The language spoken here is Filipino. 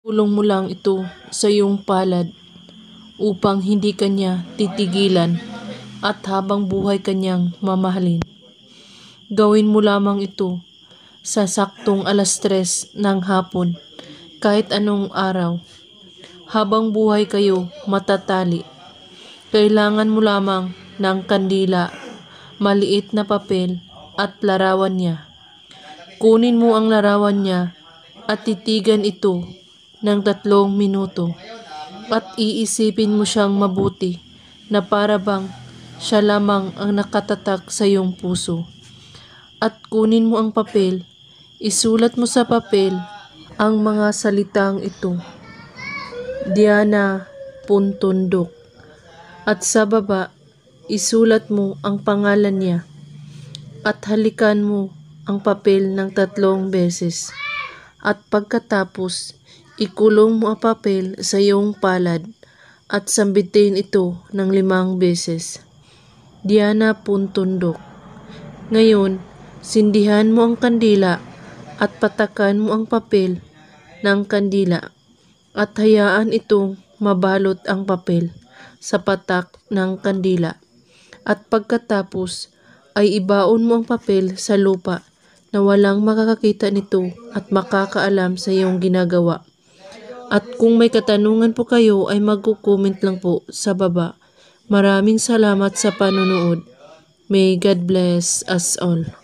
Kulong mo lang ito sa iyong palad upang hindi kanya titigilan at habang buhay kanyang mamahalin. Gawin mo lamang ito sa saktong 3:00 ng hapon kahit anong araw. Habang buhay kayo matatali. Kailangan mo lamang ng kandila, maliit na papel at larawan niya. Kunin mo ang larawan niya at titigan ito ng 3 minuto at iisipin mo siyang mabuti na para bang siya lamang ang nakatatak sa iyong puso. At kunin mo ang papel, isulat mo sa papel ang mga salitang ito. Diana Puntundok. At sa baba, isulat mo ang pangalan niya at halikan mo ang papel ng 3 beses. At pagkatapos, ikulong mo ang papel sa iyong palad at sambitin ito ng 5 beses. Diana Puntundok. Ngayon, sindihan mo ang kandila at patakan mo ang papel ng kandila at hayaan itong mabalot ang papel sa patak ng kandila. At pagkatapos ay ibaon mo ang papel sa lupa na walang makakakita nito at makakaalam sa iyong ginagawa. At kung may katanungan po kayo ay magko-comment lang po sa baba. Maraming salamat sa panonood. May God bless us all.